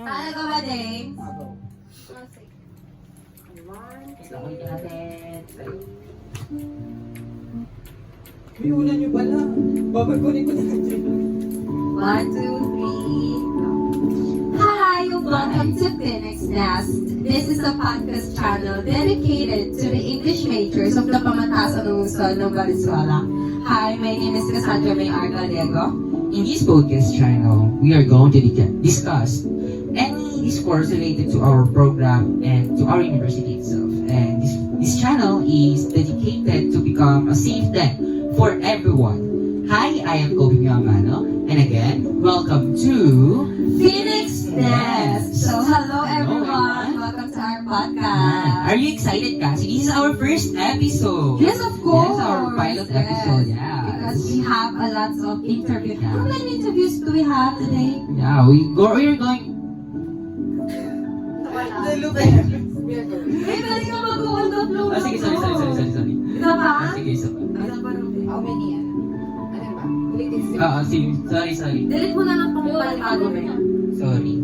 Talaga ba, James? Ulitin natin. May una nyo pala. Babagunin ko na lang dyan. 1, 2, 3, go. Hi, welcome to Phoenix Nest. This is a podcast channel dedicated to the English majors of the Pamatasan ng Luzon ng Valenzuela. Hi, my name is Cassandra Mayar Gallego. In this podcast channel, we are going to discuss any discourse related to our program and to our university itself. And this channel is dedicated to become a safe den for everyone. Hi, I am Kobe Miyamano, and again, welcome to Phoenix Nest. So, hello everyone. Welcome to our podcast. Are you excited, Cassie? This is our first episode. Yes, of course. Yes, our pilot episode, yeah. Because we have a lot of interviews. How many interviews do we have today? Yeah, we're going. Wait, pwede ka mag-hold up low. Sige, sorry. Ito pa? Sige, isa pa. How many yan? Ano ba? Ulitin siya. Sige, sorry. Delete mo na lang itong palimago mo. Sorry.